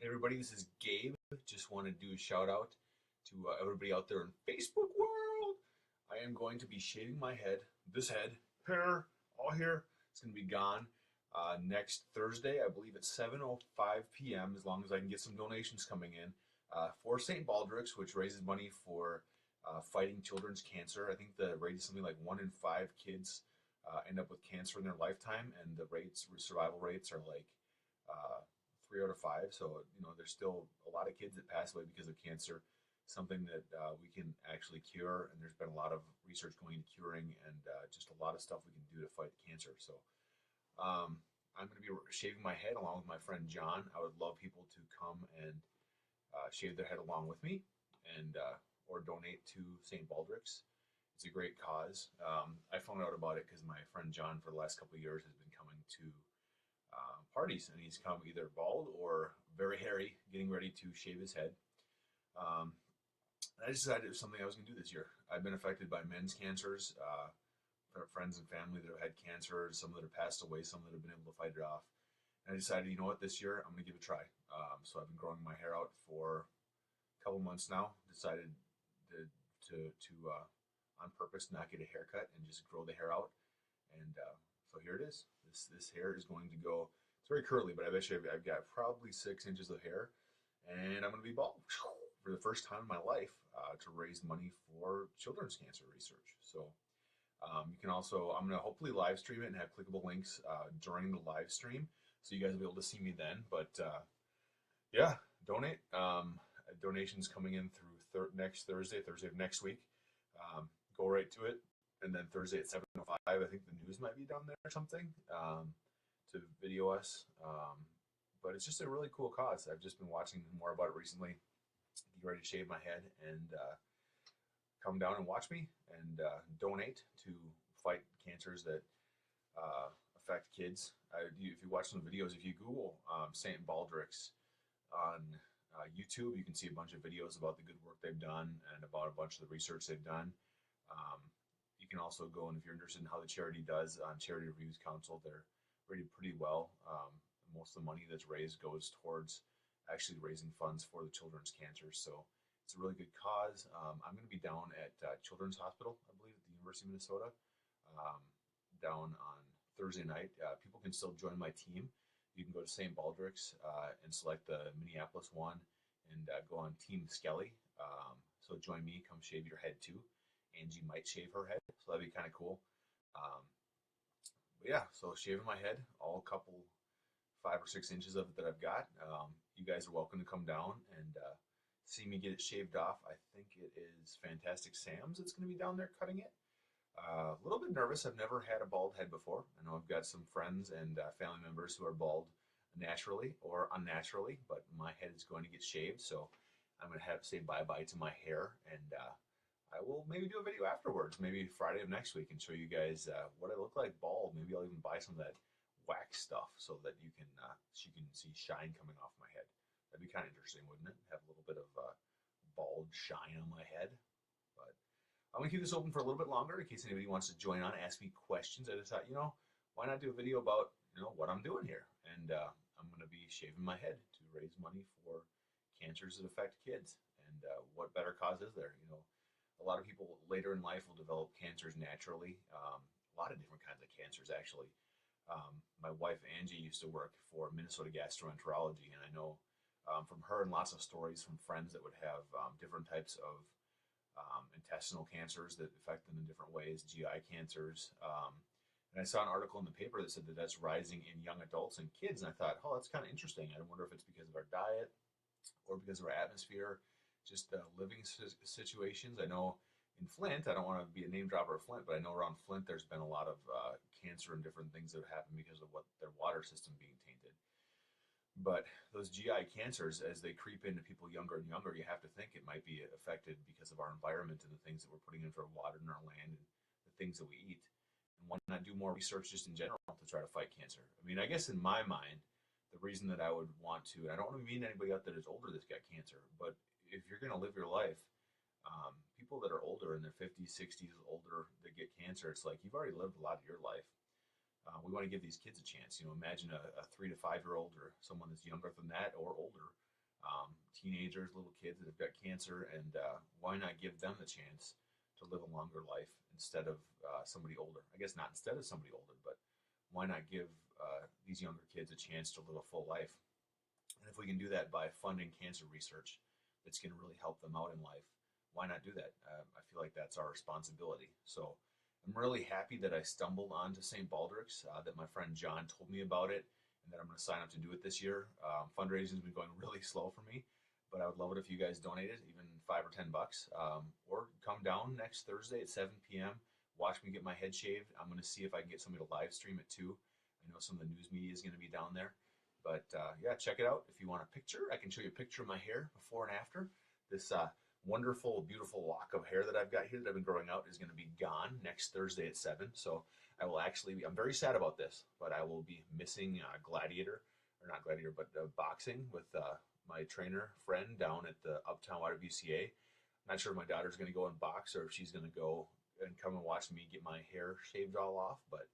Hey everybody, this is Gabe. Just want to do a shout out to everybody out there in Facebook world. I am going to be shaving my head, this head, hair, all here. It's going to be gone next Thursday. I believe it's 7:05 p.m. as long as I can get some donations coming in for St. Baldricks, which raises money for fighting children's cancer. I think the rate is something like 1 in 5 kids end up with cancer in their lifetime, and the survival rates are like 3 out of 5. So there's still a lot of kids that pass away because of cancer. Something that we can actually cure, and there's been a lot of research going into curing, and just a lot of stuff we can do to fight cancer. So I'm going to be shaving my head along with my friend John. I would love people to come and shave their head along with me, and or donate to St. Baldricks. It's a great cause. I found out about it because my friend John, for the last couple of years, has been coming to parties, and he's come either bald or very hairy, getting ready to shave his head. And I decided it was something I was going to do this year. I've been affected by men's cancers, friends and family that have had cancer, some that have passed away, some that have been able to fight it off. And I decided, you know what, this year I'm going to give it a try. So I've been growing my hair out for a couple months now. Decided to on purpose not get a haircut and just grow the hair out. And so here it is. This hair is going to go. It's very curly, but I bet you I've got probably 6 inches of hair, and I'm going to be bald for the first time in my life to raise money for children's cancer research. So you can also, I'm going to hopefully live stream it and have clickable links during the live stream, so you guys will be able to see me then. But yeah, donate. Donations coming in through next Thursday of next week. Go right to it. And then Thursday at 7:05, I think the news might be down there or something to video us. But it's just a really cool cause. I've just been watching more about it recently. Get ready to shave my head and come down and watch me and donate to fight cancers that affect kids. If you watch some videos, if you Google St. Baldricks on YouTube, you can see a bunch of videos about the good work they've done and about a bunch of the research they've done. You can also go, and if you're interested in how the charity does on Charity Reviews Council, they're rated pretty well. Most of the money that's raised goes towards actually raising funds for the children's cancers. So it's a really good cause. I'm going to be down at Children's Hospital, I believe, at the University of Minnesota, down on Thursday night. People can still join my team. You can go to St. Baldricks and select the Minneapolis one and go on Team Skelly. So join me, come shave your head too. Angie might shave her head, so that'd be kind of cool. But yeah, so shaving my head, all a couple 5 or 6 inches of it that I've got. You guys are welcome to come down and see me get it shaved off. I think it is Fantastic Sam's that's going to be down there cutting it. A little bit nervous. I've never had a bald head before. I know I've got some friends and family members who are bald naturally or unnaturally, but my head is going to get shaved, so I'm going to have to say bye-bye to my hair, and I will maybe do a video afterwards, maybe Friday of next week, and show you guys what I look like bald. Maybe I'll even buy some of that wax stuff so that you can see shine coming off my head. That'd be kind of interesting, wouldn't it? Have a little bit of bald shine on my head. But I'm gonna keep this open for a little bit longer in case anybody wants to join on, ask me questions. I just thought, why not do a video about what I'm doing here? And I'm gonna be shaving my head to raise money for cancers that affect kids. And what better cause is there? A lot of people later in life will develop cancers naturally. A lot of different kinds of cancers, actually. My wife, Angie, used to work for Minnesota Gastroenterology, and I know from her and lots of stories from friends that would have different types of intestinal cancers that affect them in different ways, GI cancers. And I saw an article in the paper that said that that's rising in young adults and kids, and I thought, oh, that's kind of interesting. I wonder if it's because of our diet or because of our atmosphere. Just living situations. I know in Flint, I don't want to be a name dropper of Flint, but I know around Flint there's been a lot of cancer and different things that have happened because of their water system being tainted. But those GI cancers, as they creep into people younger and younger, you have to think it might be affected because of our environment and the things that we're putting into our water and our land and the things that we eat. And why not do more research just in general to try to fight cancer? I mean, I guess in my mind, the reason that I would want to, and I don't want to mean anybody out there that's older that's got cancer, but if you're going to live your life, people that are older in their 50s, 60s, older, that get cancer, it's like you've already lived a lot of your life. We want to give these kids a chance. Imagine a 3 to 5 year old or someone that's younger than that or older teenagers, little kids that have got cancer, and why not give them the chance to live a longer life instead of somebody older? I guess not instead of somebody older, but why not give these younger kids a chance to live a full life? And if we can do that by funding cancer research that's going to really help them out in life, why not do that? I feel like that's our responsibility. So I'm really happy that I stumbled onto St.Baldricks, that my friend John told me about it, and that I'm going to sign up to do it this year. Fundraising has been going really slow for me, but I would love it if you guys donated, even $5 or $10, or come down next Thursday at 7 p.m. Watch me get my head shaved. I'm going to see if I can get somebody to live stream it too. I know some of the news media is going to be down there, but yeah, check it out. If you want a picture, I can show you a picture of my hair before and after. This wonderful, beautiful lock of hair that I've got here that I've been growing out is going to be gone next Thursday at 7. So I will actually be, I'm very sad about this, but I will be missing Gladiator, or not Gladiator, but boxing with my trainer friend down at the Uptown YWCA. Not sure if my daughter's going to go and box or if she's going to go and come and watch me get my hair shaved all off, but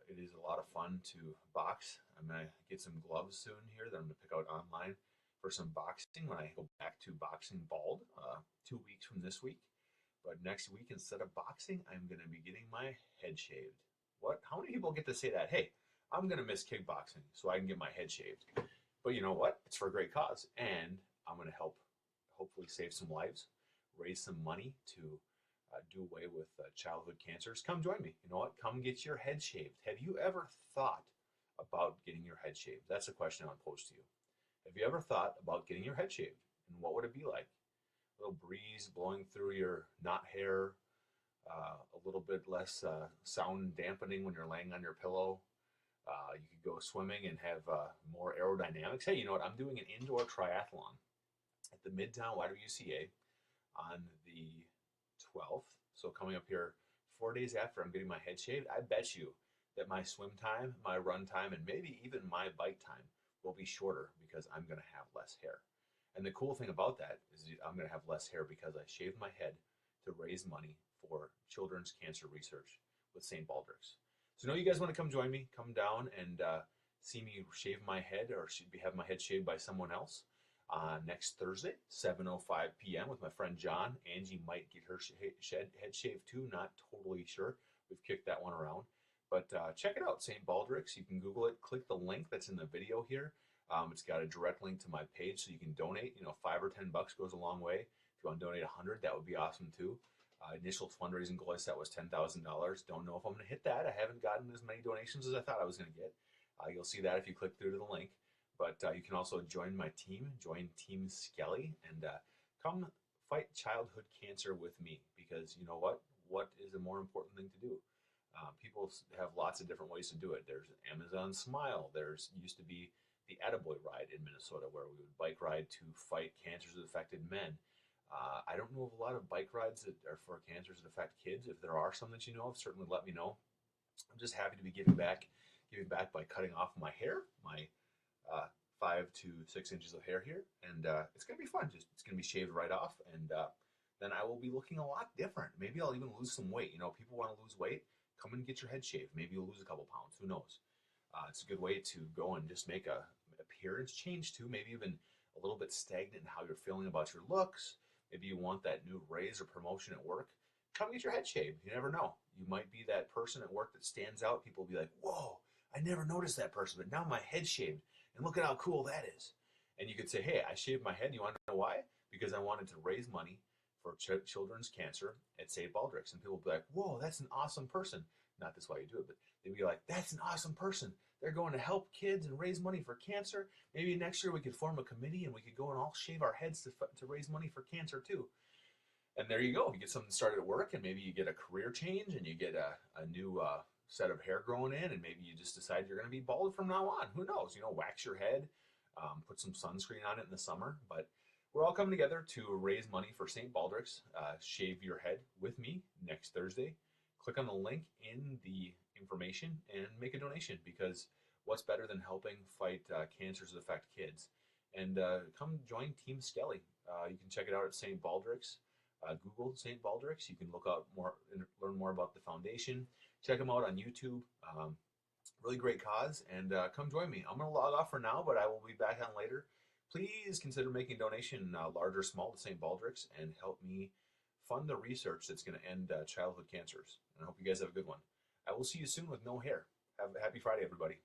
it is a lot of fun to box. I'm going to get some gloves soon here that I'm going to pick out online for some boxing when I go back to boxing bald 2 weeks from this week. But next week, instead of boxing, I'm going to be getting my head shaved. What? How many people get to say that? Hey, I'm going to miss kickboxing so I can get my head shaved. But you know what? It's for a great cause. And I'm going to help hopefully save some lives, raise some money to do away with childhood cancers. Come join me. You know what? Come get your head shaved. Have you ever thought about getting your head shaved? That's a question I want to pose to you. Have you ever thought about getting your head shaved? And what would it be like? A little breeze blowing through your knot hair, a little bit less sound dampening when you're laying on your pillow. You could go swimming and have more aerodynamics. Hey, you know what? I'm doing an indoor triathlon at the Midtown YWCA on the 12th. So coming up here 4 days after I'm getting my head shaved, I bet you that my swim time, my run time, and maybe even my bike time will be shorter because I'm going to have less hair. And the cool thing about that is I'm going to have less hair because I shaved my head to raise money for children's cancer research with St.Baldricks. So know you guys want to come join me, come down and see me shave my head or have my head shaved by someone else next Thursday, 7:05 p.m. with my friend John. Angie might get her head shaved too, not totally sure. We've kicked that one around. But check it out, St.Baldricks. You can Google it. Click the link that's in the video here. It's got a direct link to my page, so you can donate. You know, $5 or $10 goes a long way. If you want to donate 100, that would be awesome too. Initial fundraising goal I set was $10,000. Don't know if I'm going to hit that. I haven't gotten as many donations as I thought I was going to get. You'll see that if you click through to the link. But you can also join my team, join Team Skelly, and come fight childhood cancer with me. Because you know what? What is a more important thing to do? People have lots of different ways to do it. There's Amazon Smile. There's used to be the Attaboy Ride in Minnesota, where we would bike ride to fight cancers that affected men. I don't know of a lot of bike rides that are for cancers that affect kids. If there are some that you know of, certainly let me know. I'm just happy to be giving back by cutting off my hair, my 5 to 6 inches of hair here, and it's going to be fun. It's going to be shaved right off, and then I will be looking a lot different. Maybe I'll even lose some weight. You know, people want to lose weight. Come and get your head shaved. Maybe you'll lose a couple pounds. Who knows? It's a good way to go and just make a appearance change too. Maybe even a little bit stagnant in how you're feeling about your looks. Maybe you want that new raise or promotion at work. Come get your head shaved. You never know. You might be that person at work that stands out. People will be like, whoa, I never noticed that person, but now my head's shaved, and look at how cool that is. And you could say, hey, I shaved my head. You want to know why? Because I wanted to raise money for children's cancer at St.Baldricks. And people will be like, whoa, that's an awesome person. Not that's why you do it, but they'd be like, that's an awesome person. They're going to help kids and raise money for cancer. Maybe next year we could form a committee and we could go and all shave our heads to raise money for cancer too. And there you go. You get something started at work, and maybe you get a career change, and you get a new set of hair growing in, and maybe you just decide you're going to be bald from now on. Who knows? You know, wax your head, put some sunscreen on it in the summer. But we're all coming together to raise money for St.Baldricks. Shave your head with me next Thursday. Click on the link in the information and make a donation, because what's better than helping fight cancers that affect kids? And come join Team Skelly. You can check it out at St.Baldricks. Google St.Baldricks. You can look out more and learn more about the foundation. Check them out on YouTube. Really great cause, and come join me. I'm going to log off for now, but I will be back on later. Please please consider making a donation, large or small, to St.Baldricks and help me fund the research that's going to end childhood cancers. And I hope you guys have a good one. I will see you soon with no hair. Have a happy Friday, everybody.